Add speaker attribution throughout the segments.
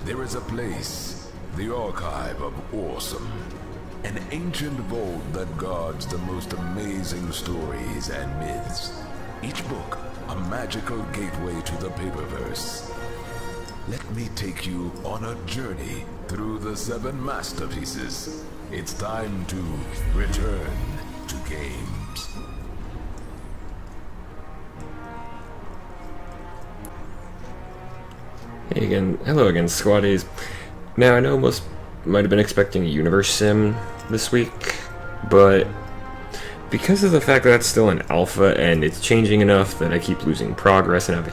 Speaker 1: There is a place, the Archive of Awesome. An ancient vault that guards the most amazing stories and myths. Each book, a magical gateway to the paperverse. Let me take you on a journey through the 7 masterpieces. It's time to return to games.
Speaker 2: Hey again, hello again, squaddies. Now I know most might have been expecting a universe sim this week, but because of the fact that that's still an alpha and it's changing enough that I keep losing progress and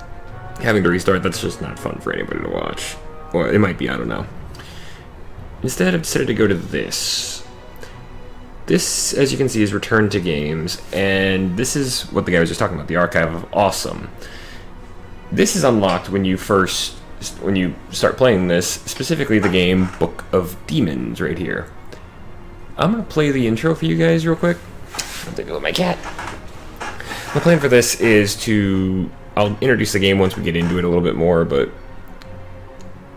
Speaker 2: having to restart, that's just not fun for anybody to watch. Or it might be, I don't know. Instead, I've decided to go to this. This, as you can see, is Return to Games, and this is what the guy was just talking about, the Archive of Awesome. This is unlocked when you start playing this, specifically the game Book of Demons right here. I'm going to play the intro for you guys real quick. I'll take a look at my cat. My plan for this is I'll introduce the game once we get into it a little bit more, but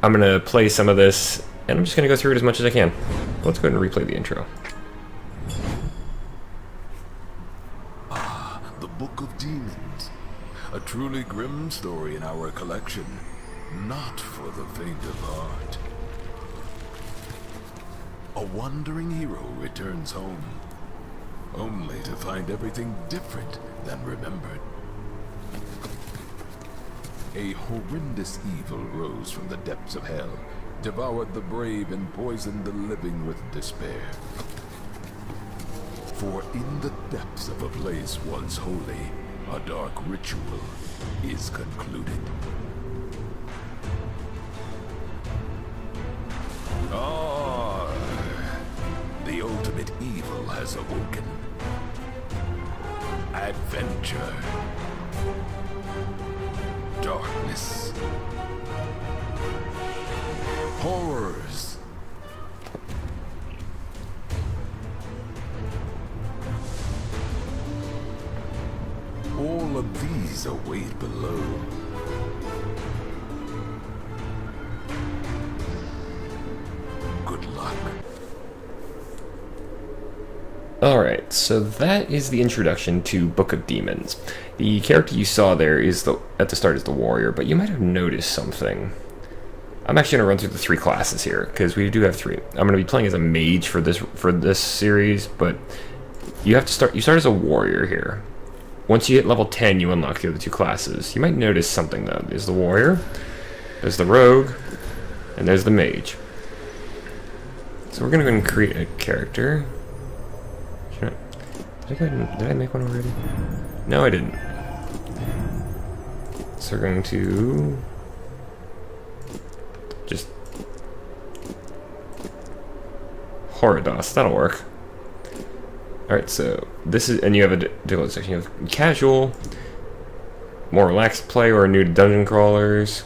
Speaker 2: I'm going to play some of this, and I'm just going to go through it as much as I can. Let's go ahead and replay the intro.
Speaker 1: Ah, the Book of Demons. A truly grim story in our collection. Not for the faint of heart. A wandering hero returns home, only to find everything different than remembered. A horrendous evil rose from the depths of hell, devoured the brave and poisoned the living with despair. For in the depths of a place once holy, a dark ritual is concluded. Ah, the ultimate evil has awoken. Adventure. Darkness. Horrors. All of these await below. Good luck.
Speaker 2: Alright, so that is the introduction to Book of Demons. The character you saw there at the start is the warrior, but you might have noticed something. I'm actually going to run through the 3 classes here, because we do have 3. I'm going to be playing as a mage for this series, but you start as a warrior here. Once you hit level 10, you unlock the other 2 classes. You might notice something though. There's the warrior, there's the rogue, and there's the mage. So we're going to go and create a character. Did I make one already? No, I didn't. So we're going to just Horridos. That'll work. Alright, so this is, and you have a difficult section. You have casual, more relaxed play, or new to dungeon crawlers.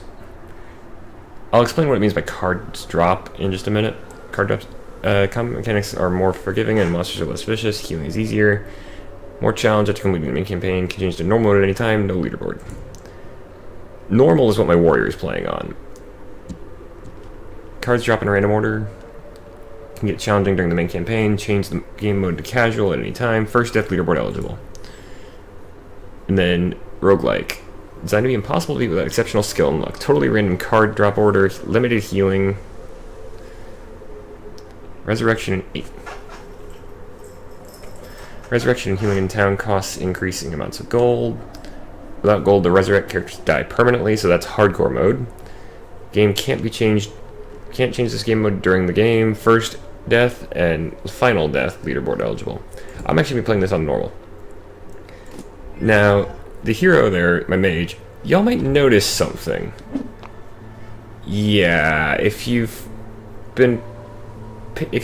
Speaker 2: I'll explain what it means by cards drop in just a minute. Card drops. Combat mechanics are more forgiving and monsters are less vicious. Healing is easier. More challenge after completing the main campaign. Can change to normal mode at any time. No leaderboard. Normal is what my warrior is playing on. Cards drop in a random order. Can get challenging during the main campaign. Change the game mode to casual at any time. First death leaderboard eligible. And then roguelike. Designed to be impossible to beat without exceptional skill and luck. Totally random card drop order. Limited healing. Resurrection and 8. Resurrection and healing in town costs increasing amounts of gold. Without gold, the resurrect characters die permanently, so that's hardcore mode. Game can't be changed. Can't change this game mode during the game. First death and final death leaderboard eligible. I'm actually gonna be playing this on normal. Now, the hero there, my mage, y'all might notice something. Yeah, if you're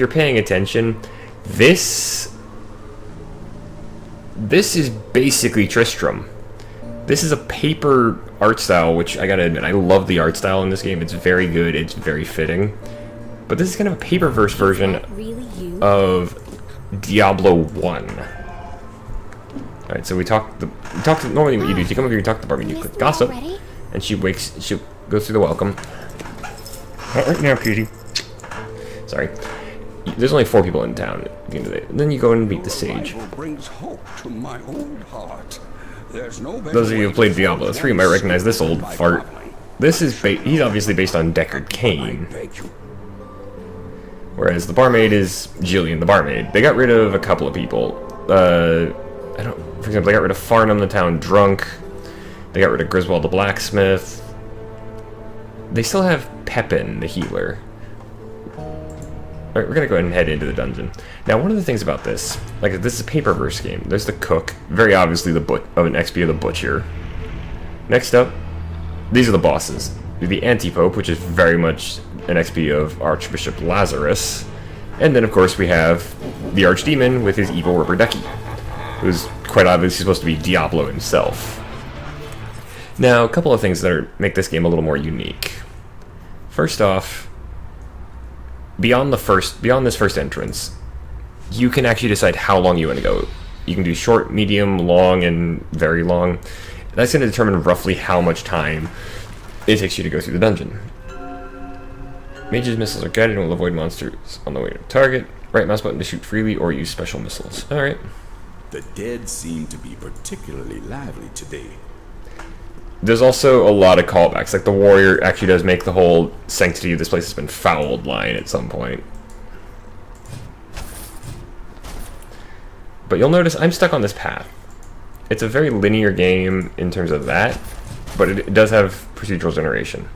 Speaker 2: paying attention, this is basically Tristram. This is a paper art style, which I gotta admit, I love the art style in this game. It's very good, it's very fitting. But this is kind of a paperverse version of Diablo 1. Alright, so we talk to, normally what you do is you come over here, you talk to Barbie, and you click gossip, and she'll go through the welcome. Not right now, cutie. Sorry. There's only 4 people in town at the end of the day. And then you go and meet the sage.
Speaker 3: Brings hope to my old heart. There's no
Speaker 2: Those of you who played Diablo 3 might recognize this old fart. This is he's obviously based on Deckard Cain. Whereas the barmaid is Jillian the barmaid. They got rid of a couple of people. For example, they got rid of Farnham the town drunk. They got rid of Griswold the blacksmith. They still have Pepin the healer. Alright, we're gonna go ahead and head into the dungeon. Now, one of the things about this, like, this is a paper-verse game. There's the cook, very obviously an XP of the butcher. Next up, these are the bosses. The anti-pope, which is very much an XP of Archbishop Lazarus. And then, of course, we have the archdemon with his evil rubber ducky, who's quite obviously supposed to be Diablo himself. Now, a couple of things that make this game a little more unique. First off, beyond this first entrance, you can actually decide how long you want to go. You can do short, medium, long, and very long. That's going to determine roughly how much time it takes you to go through the dungeon. Mage's missiles are guided and will avoid monsters on the way to target. Right mouse button to shoot freely or use special missiles. Alright.
Speaker 4: The dead seem to be particularly lively today.
Speaker 2: There's also a lot of callbacks. Like, the warrior actually does make the whole sanctity of this place has been fouled line at some point. But you'll notice I'm stuck on this path. It's a very linear game in terms of that, but it does have procedural generation.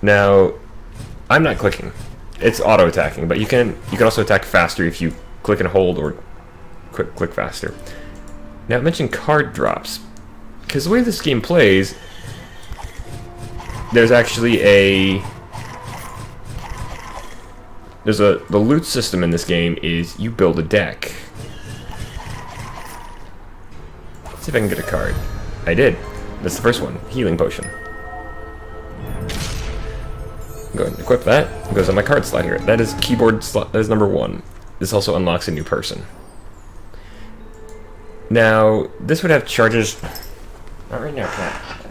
Speaker 2: Now, I'm not clicking. It's auto-attacking, but you can also attack faster if you click and hold or click faster. Now, I mentioned card drops. Because the way this game plays, there's actually the loot system in this game is you build a deck. Let's see if I can get a card. I did. That's the first one. Healing potion. Go ahead and equip that. It goes on my card slot here. That is keyboard slot. That is number 1. This also unlocks a new person. Now, this would have charges. Not right now, cat.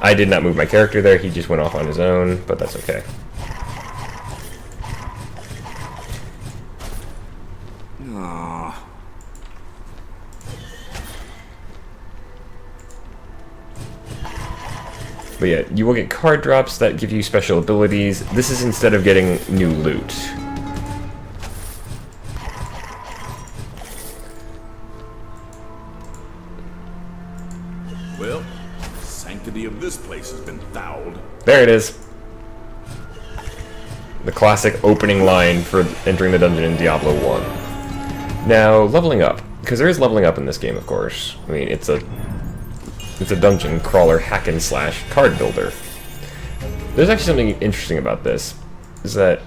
Speaker 2: I did not move my character there. He just went off on his own, but that's okay.
Speaker 4: Ah.
Speaker 2: But yeah, you will get card drops that give you special abilities. This is instead of getting new loot.
Speaker 4: Well, sanctity of this place has been fouled.
Speaker 2: There it is. The classic opening line for entering the dungeon in Diablo 1. Now, leveling up. Because there is leveling up in this game, of course. I mean, it's a dungeon crawler hack and slash card builder. There's actually something interesting about this, is that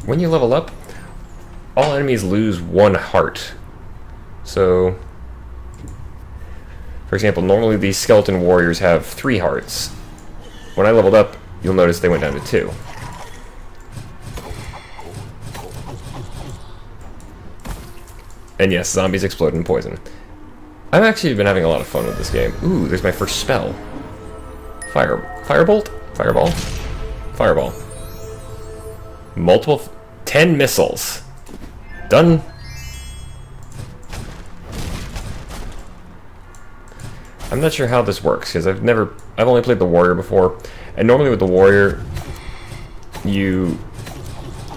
Speaker 2: when you level up, all enemies lose 1 heart. So, for example, normally these skeleton warriors have 3 hearts. When I leveled up, you'll notice they went down to 2. And yes, zombies explode in poison. I've actually been having a lot of fun with this game. Ooh, there's my first spell. Firebolt? Fireball? Fireball. Multiple... 10 missiles. Done. I'm not sure how this works, because I've only played the warrior before, and normally with the warrior, you...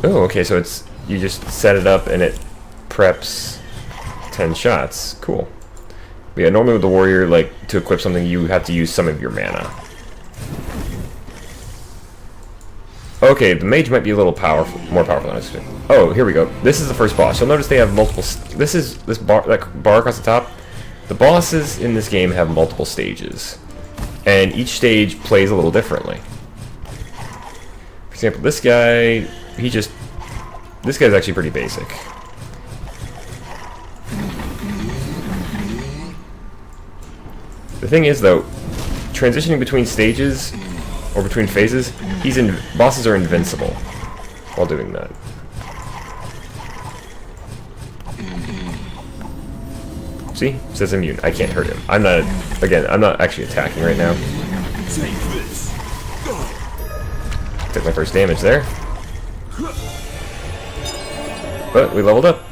Speaker 2: Oh, okay, so you just set it up and it preps 10 shots. Cool. But yeah, normally with the warrior, like, to equip something, you have to use some of your mana. Okay, the mage might be a little more powerful than I expected. Oh, here we go. This is the first boss. You'll notice they have multiple... that bar across the top. The bosses in this game have multiple stages. And each stage plays a little differently. For example, this guy... This guy's actually pretty basic. The thing is, though, transitioning between stages or between phases, bosses are invincible while doing that. See? It says immune. I can't hurt him. I'm not actually attacking right now.
Speaker 4: Take this.
Speaker 2: Took my first damage there. But we leveled up.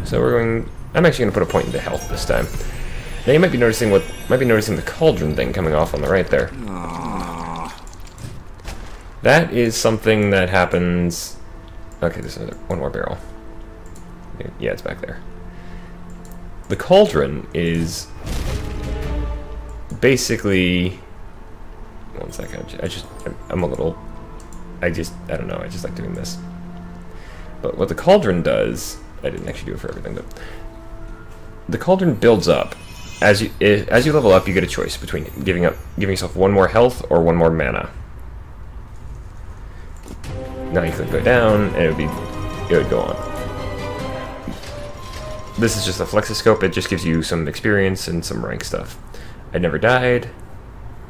Speaker 2: So we're going... I'm actually going to put a point into health this time. Now you might be noticing the cauldron thing coming off on the right there. That is something that happens... Okay, there's one more barrel. Yeah, it's back there. The cauldron is basically... One second, I'm a little... I don't know, I just like doing this. But what the cauldron does... I didn't actually do it for everything, but... The cauldron builds up. As you level up, you get a choice between giving yourself one more health or one more mana. Now you could go down, and it would go on. This is just a flexoscope. It just gives you some experience and some rank stuff. I never died.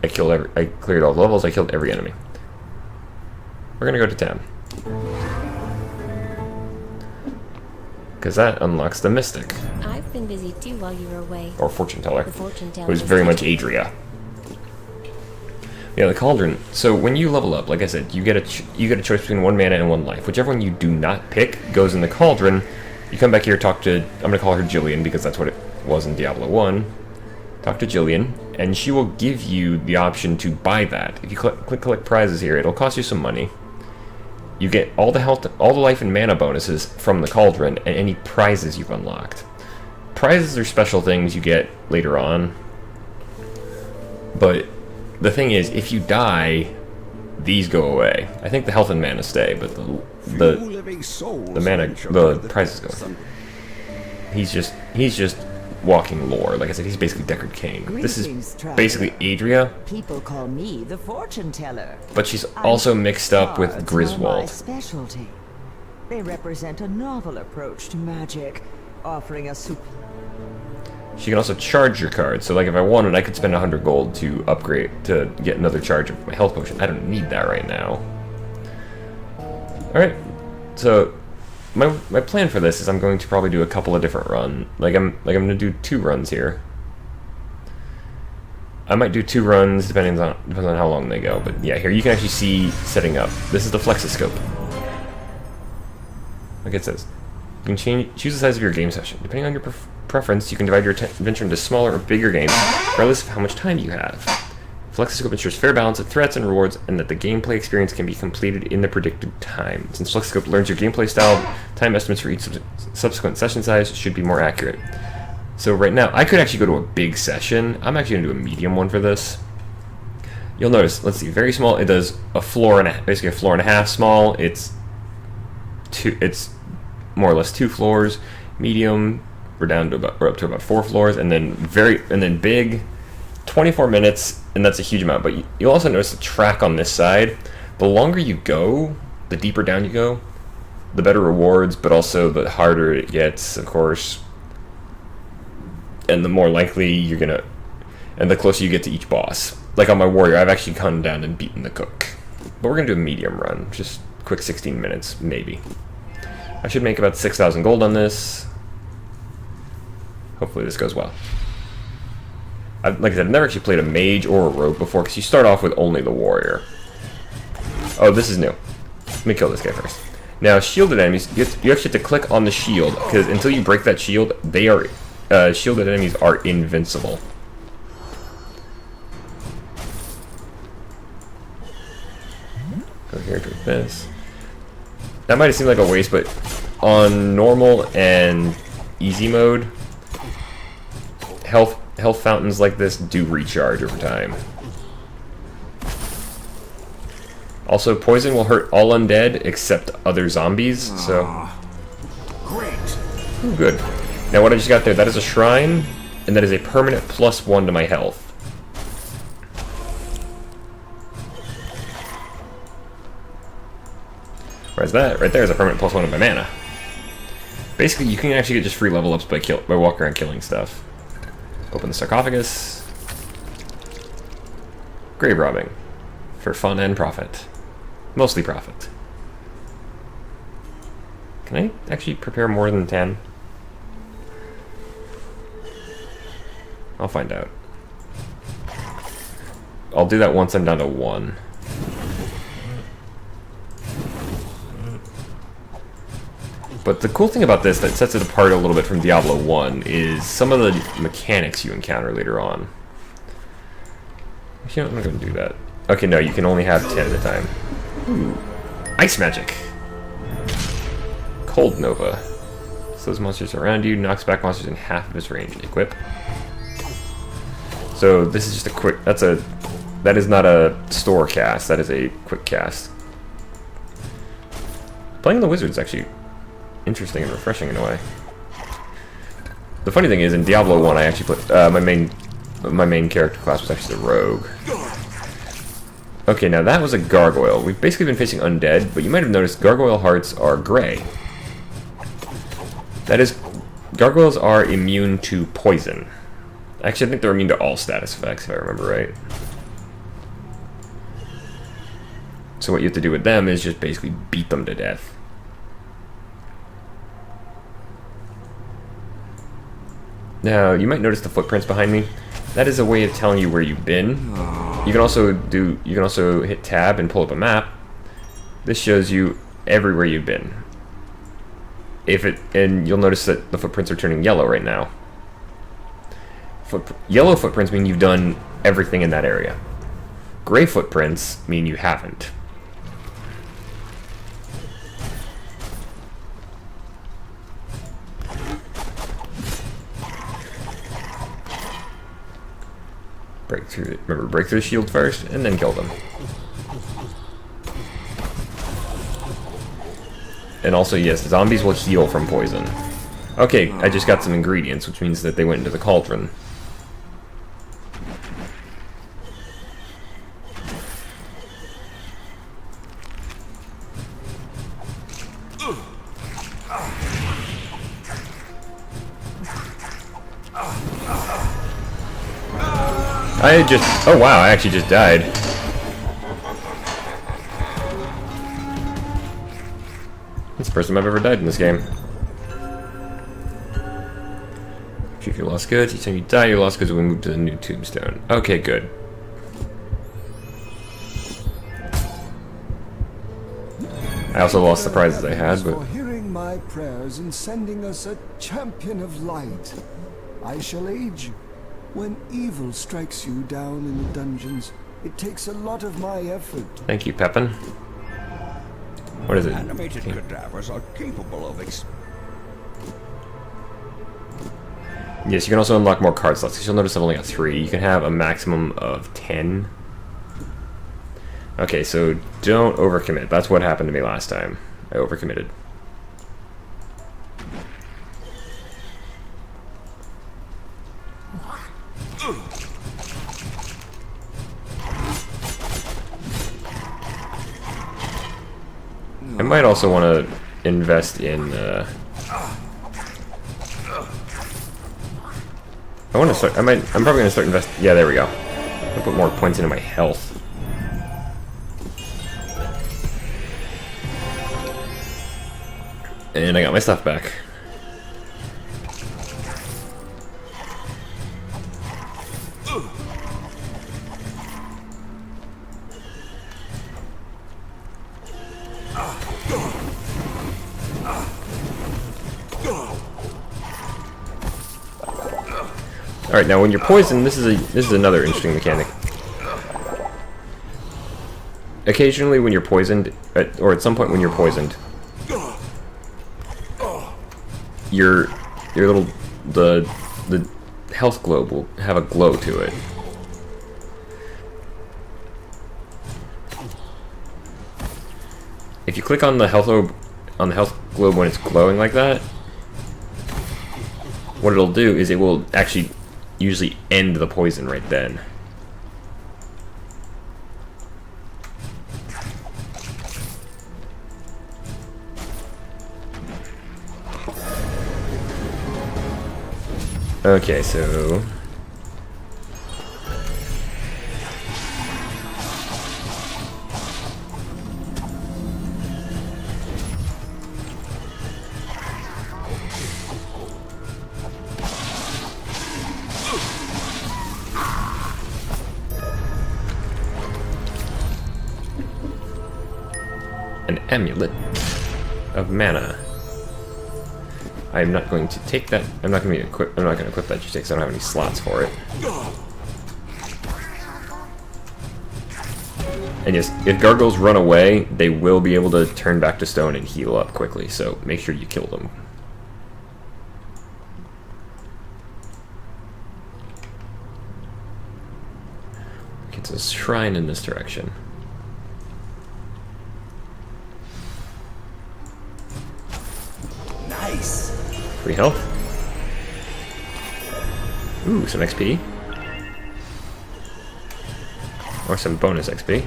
Speaker 2: I cleared all the levels. I killed every enemy. We're gonna go to town. Because that unlocks the Mystic.
Speaker 5: I've been busy too while you were away.
Speaker 2: Or Fortune Teller.
Speaker 5: The fortune teller
Speaker 2: It was very much Adria. Yeah, the Cauldron. So when you level up, like I said, you get a choice between 1 mana and 1 life. Whichever one you do not pick goes in the Cauldron. You come back here, talk to... I'm going to call her Jillian because that's what it was in Diablo 1. Talk to Jillian, and she will give you the option to buy that. If you click collect prizes here, it'll cost you some money. You get all the health, all the life and mana bonuses from the Cauldron, and any prizes you've unlocked. Prizes are special things you get later on. But the thing is, if you die, these go away. I think the health and mana stay, but the prizes go. He's just walking lore. Like I said, he's basically Deckard Cain. This is basically Adria.
Speaker 6: People call me the fortune teller.
Speaker 2: But she's also mixed up with
Speaker 6: Cards are my
Speaker 2: Griswold.
Speaker 6: specialty. They represent a novel approach to magic, offering a
Speaker 2: She can also charge your cards. So like if I wanted, I could spend 100 gold to upgrade, to get another charge of my health potion. I don't need that right now. Alright, so my plan for this is I'm going to probably do a couple of different runs. I'm going to do 2 runs here. I might do 2 runs depends on how long they go. But yeah, here you can actually see setting up. This is the flexoscope. Like it says, you can choose the size of your game session. Depending on your preference, you can divide your adventure into smaller or bigger games, regardless of how much time you have. Flexoscope ensures fair balance of threats and rewards, and that the gameplay experience can be completed in the predicted time. Since Flexoscope learns your gameplay style, time estimates for each subsequent session size should be more accurate. So right now, I could actually go to a big session. I'm actually going to do a medium one for this. You'll notice, let's see, very small. It does a floor and basically a floor and a half. Small, it's more or less 2 floors. Medium, we're up to about 4 floors, and then big, 24 minutes, and that's a huge amount. But you'll also notice the track on this side. The longer you go, the deeper down you go, the better rewards, but also the harder it gets, of course. And the more likely you're gonna, and the closer you get to each boss. Like on my warrior, I've actually gone down and beaten the cook. But we're gonna do a medium run, just quick 16 minutes, maybe. I should make about 6,000 gold on this. Hopefully this goes well. Like I said, I've never actually played a mage or a rogue before, because you start off with only the warrior. Oh, this is new. Let me kill this guy first. Now, shielded enemies, you actually have to click on the shield, because until you break that shield, they are... shielded enemies are invincible. Go here, drink this. That might have seemed like a waste, but on normal and easy mode, health fountains like this do recharge over time. Also, poison will hurt all undead except other zombies, so...
Speaker 4: Great.
Speaker 2: Ooh, good. Now what I just got there, that is a shrine, and that is a permanent +1 to my health. Whereas that, right there, is a permanent +1 to my mana. Basically, you can actually get just free level ups by walking around killing stuff. Open the sarcophagus. Grave robbing. For fun and profit. Mostly profit. Can I actually prepare more than 10? I'll find out. I'll do that once I'm down to 1. But the cool thing about this that sets it apart a little bit from Diablo 1 is some of the mechanics you encounter later on. Actually, I'm not going to do that. Okay, no, you can only have 10 at a time. Ooh. Ice magic. Cold Nova. Slows monsters around you, knocks back monsters in half of its range. Equip. So this is just a quick, that is not a store cast, that is a quick cast. Playing the wizard is actually interesting and refreshing in a way. The funny thing is, in Diablo 1 I actually put, my main character class was actually the rogue. Okay, now that was a gargoyle. We've basically been facing undead, but you might have noticed gargoyle hearts are gray. That is, gargoyles are immune to poison. Actually, I think they're immune to all status effects, if I remember right. So what you have to do with them is just basically beat them to death. Now, you might notice the footprints behind me. That is a way of telling you where you've been. You can also hit tab and pull up a map. This shows you everywhere you've been. And you'll notice that the footprints are turning yellow right now. Yellow footprints mean you've done everything in that area. Gray footprints mean you haven't. Break through the shield first, and then kill them. And also, yes, zombies will heal from poison. Okay, I just got some ingredients, which means that they went into the cauldron. Oh wow, I actually just died. That's the first time I've ever died in this game. If you lost goods, each time you die, your lost goods will move to the new tombstone. Okay, good. I also lost the prizes I had, but...
Speaker 3: For hearing my prayers and sending us a champion of light. I shall aid you. When evil strikes you down in the dungeons, it takes a lot of my effort.
Speaker 2: Thank you, Pepin. What is it?
Speaker 3: Animated cadavers are capable of
Speaker 2: Yes, you can also unlock more card slots. You'll notice I've only got 3. You can have a maximum of 10. Okay, so don't overcommit. That's what happened to me last time. I overcommitted. I might also want to invest in, I'm probably gonna start investing, yeah, there we go. I'll put more points into my health. And I got my stuff back. Alright, now when you're poisoned, this is another interesting mechanic. Occasionally when you're poisoned, or at some point when you're poisoned, the health globe will have a glow to it. If you click on the health globe when it's glowing like that, what it'll do is it will actually usually end the poison right then. Okay, so... an amulet of mana. I'm not going to take that. I'm not going to equip that just because I don't have any slots for it. And yes, if gargoyles run away, they will be able to turn back to stone and heal up quickly, so make sure you kill them. It's a shrine in this direction.
Speaker 4: Nice.
Speaker 2: Free health. Ooh, some XP. Or some bonus XP.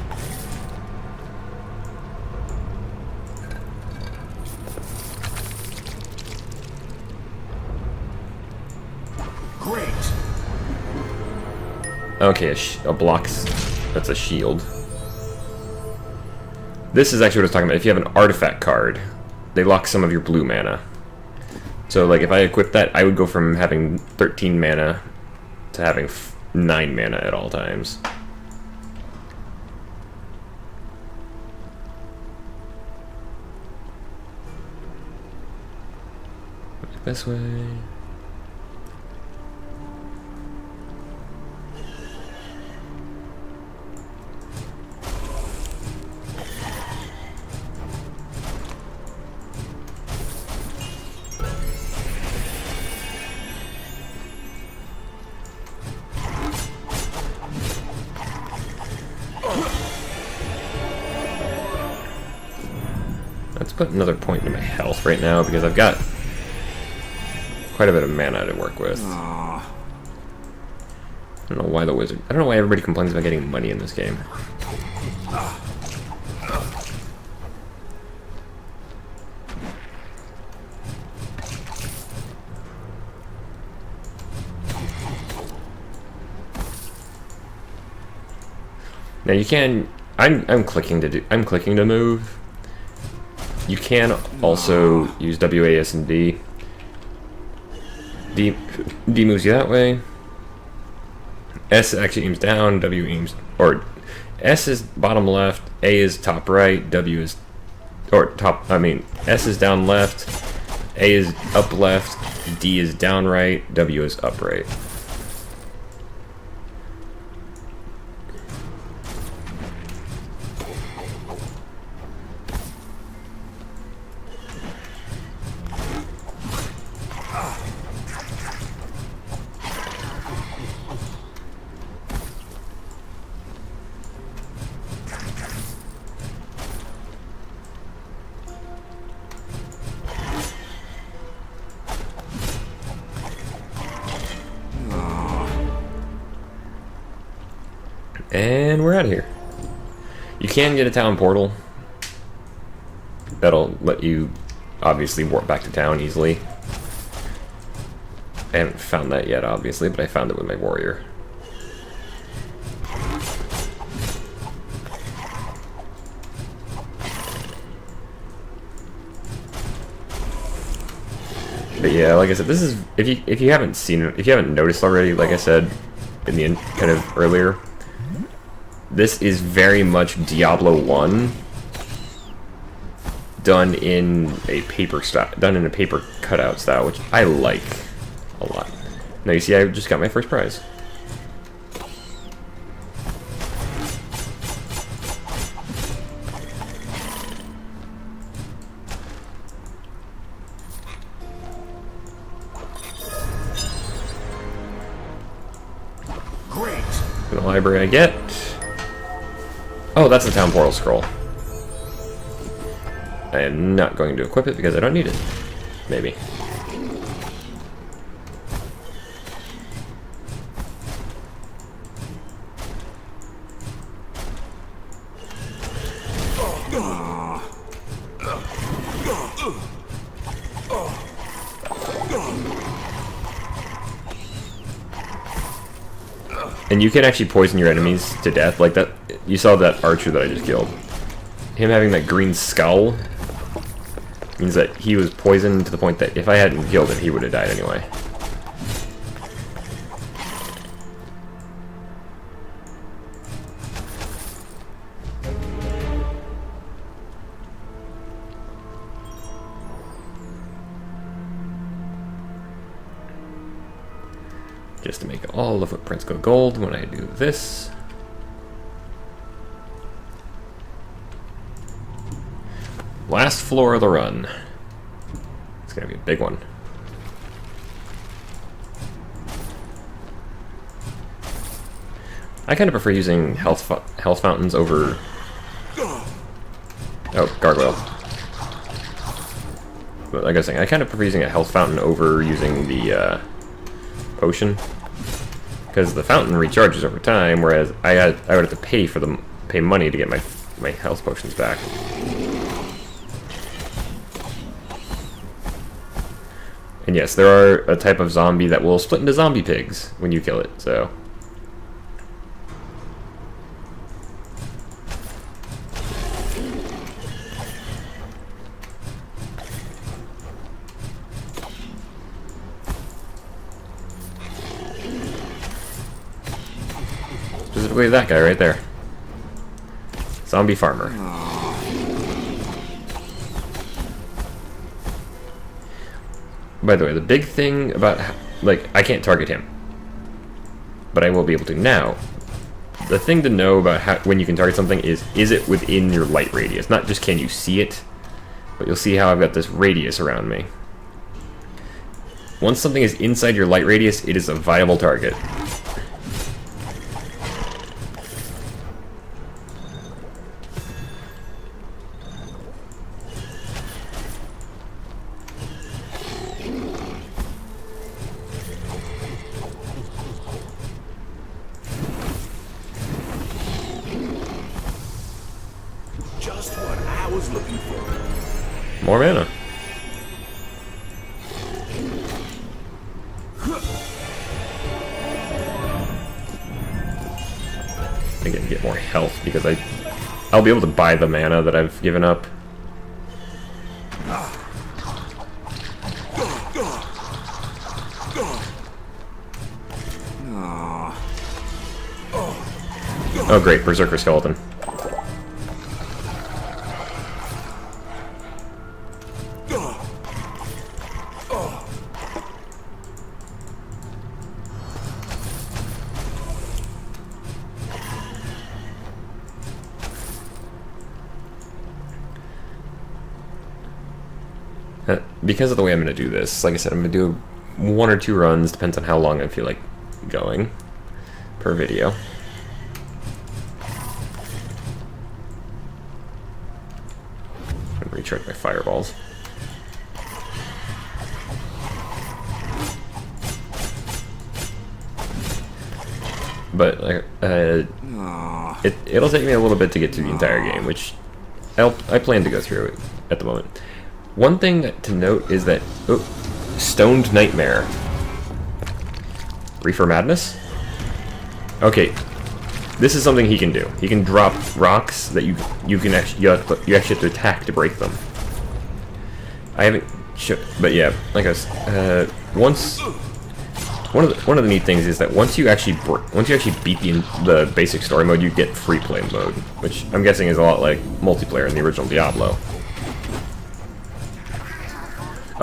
Speaker 4: Great.
Speaker 2: Okay, a block's... that's a shield. This is actually what I was talking about. If you have an artifact card, they lock some of your blue mana. So, like, if I equip that, I would go from having 13 mana to having 9 mana at all times. This way. Let's put another point into my health right now because I've got quite a bit of mana to work with. I don't know why the wizard... I don't know why everybody complains about getting money in this game. Now you can... I'm clicking to move. You can also use WAS and D. D moves you that way. S actually aims down, W aims... or S is bottom left, A is top right, W is... S is down left, A is up left, D is down right, W is up right. And we're out of here. You can get a town portal. That'll let you obviously warp back to town easily. I haven't found that yet, obviously, but I found it with my warrior. But yeah, like I said, this is if you haven't seen it, if you haven't noticed already, like I said in the kind of earlier, this is very much Diablo 1 done in a paper cutout style, which I like a lot. Now you see, I just got my first prize.
Speaker 4: Great.
Speaker 2: In the library I get... oh, that's the town portal scroll. I am not going to equip it because I don't need it. Maybe. And you can actually poison your enemies to death, like that. You saw that archer that I just killed. Him having that green skull means that he was poisoned to the point that if I hadn't killed him, he would have died anyway. just to make all the footprints go gold when I do this. Last floor of the run. It's gonna be a big one. I kind of prefer using health fountains over... Oh, gargoyle. But like I was saying, I kind of prefer using a health fountain over using the potion, because the fountain recharges over time, whereas I would have to pay money to get my health potions back. And yes, there are a type of zombie that will split into zombie pigs when you kill it, so... Specifically that guy right there. Zombie farmer. By the way, the big thing about, like, I can't target him, but I will be able to now. The thing to know about when you can target something is it within your light radius? Not just can you see it, but you'll see how I've got this radius around me. Once something is inside your light radius, it is a viable target.
Speaker 4: Just what I was looking for.
Speaker 2: More mana. Again, get more health because I'll be able to buy the mana that I've given up. Oh great, Berserker Skeleton. Because of the way I'm going to do this, like I said, I'm going to do 1 or 2 runs, depends on how long I feel like going per video. And recharge my fireballs. But it'll take me a little bit to get through the entire game, which I plan to go through at the moment. One thing to note is that Stoned Nightmare, Reefer Madness. Okay, this is something he can do. He can drop rocks that you actually have to attack to break them. I haven't, but yeah, like I was, one of the neat things is that once you actually beat the basic story mode, you get free play mode, which I'm guessing is a lot like multiplayer in the original Diablo.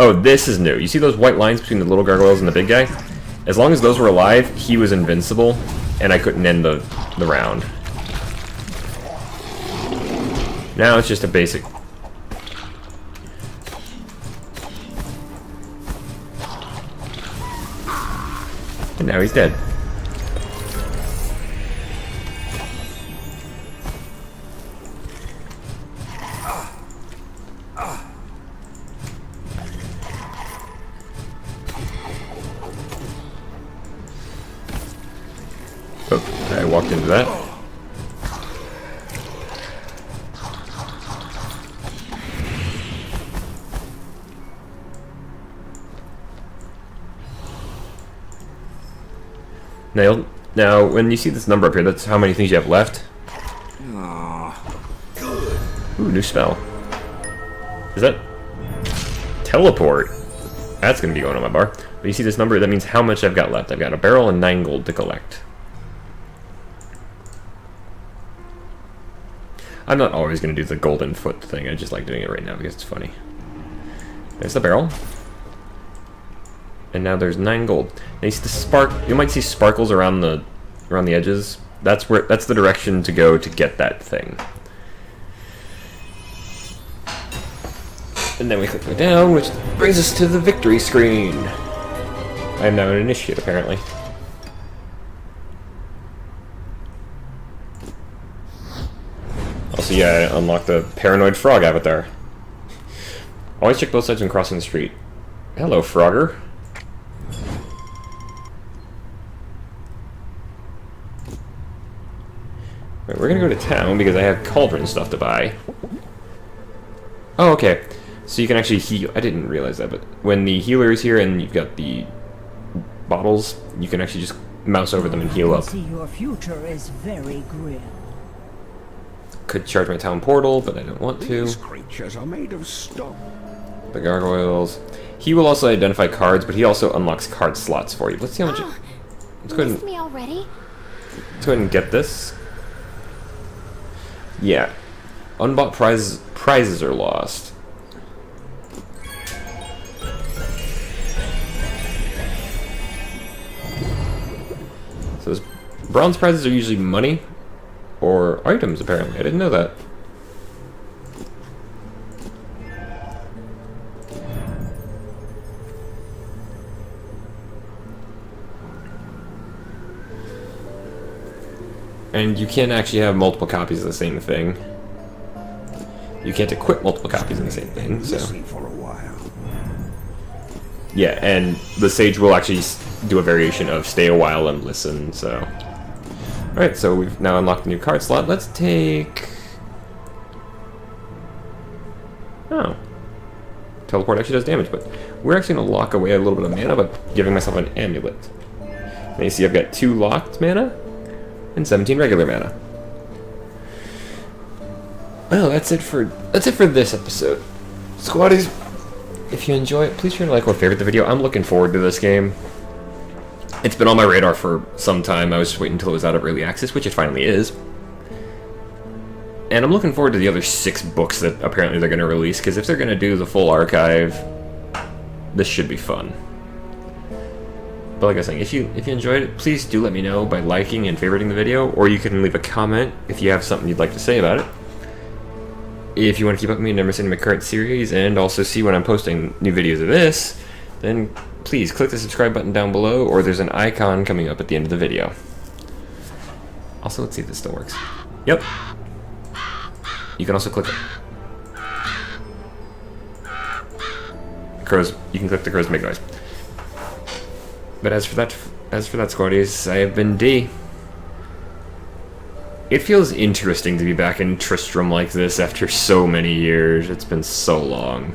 Speaker 2: Oh, this is new. You see those white lines between the little gargoyles and the big guy? As long as those were alive, he was invincible, and I couldn't end the round. Now it's just a basic... And now he's dead. Oh, I walked into that. Now, when you see this number up here, that's how many things you have left. Ooh, new spell. Is that teleport? That's gonna be going on my bar. But you see this number, that means how much I've got left. I've got a barrel and 9 gold to collect. I'm not always gonna do the golden foot thing, I just like doing it right now because it's funny. There's the barrel. And now there's 9 gold. Now you see the spark. You might see sparkles around the edges. That's the direction to go to get that thing. And then we click down, which brings us to the victory screen. I am now an initiate, apparently. Also, yeah, I unlocked the paranoid frog avatar. Always check both sides when crossing the street. Hello, Frogger. Right, we're gonna go to town because I have cauldron stuff to buy. Oh, okay. So you can actually heal. I didn't realize that, but when the healer is here and you've got the bottles, you can actually just mouse over them and heal up.
Speaker 6: See, your future is very grim.
Speaker 2: Could charge my town portal, but I don't want to.
Speaker 7: These creatures are made of stone.
Speaker 2: The gargoyles. He will also identify cards, but he also unlocks card slots for you. Let's see how much. Let's go ahead
Speaker 5: Missed me already?
Speaker 2: let's go ahead and get this. Yeah, unbought prizes are lost. So those bronze prizes are usually money or items. Apparently, I didn't know that. And you can actually have multiple copies of the same thing. You can't equip multiple copies of the same thing, so...
Speaker 7: Listen for a while.
Speaker 2: Yeah, and the sage will actually do a variation of stay a while and listen, so... Alright, so we've now unlocked a new card slot. Let's take... Oh. Teleport actually does damage, but we're actually going to lock away a little bit of mana by giving myself an amulet. And you see I've got 2 locked mana and 17 regular mana. Well, that's it for this episode. Squaddies, if you enjoy it, please share, like, or favorite the video. I'm looking forward to this game. It's been on my radar for some time. I was just waiting until it was out of early access, which it finally is. And I'm looking forward to the other 6 books that apparently they're going to release, because if they're going to do the full archive, this should be fun. But like I was saying, if you enjoyed it, please do let me know by liking and favoriting the video, or you can leave a comment if you have something you'd like to say about it. If you want to keep up with me and never miss any of my current series, and also see when I'm posting new videos of this, then please click the subscribe button down below, or there's an icon coming up at the end of the video. Also, let's see if this still works. Yep. You can also click it. Crows. You can click the crows to make noise. But as for that, squaddies, I have been D. It feels interesting to be back in Tristram like this after so many years. It's been so long.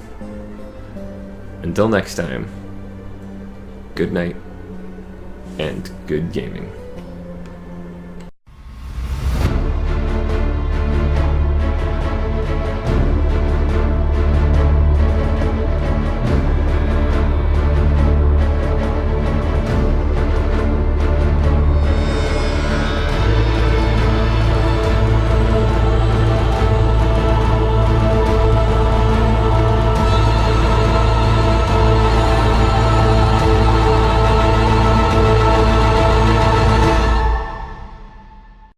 Speaker 2: Until next time, good night, and good gaming.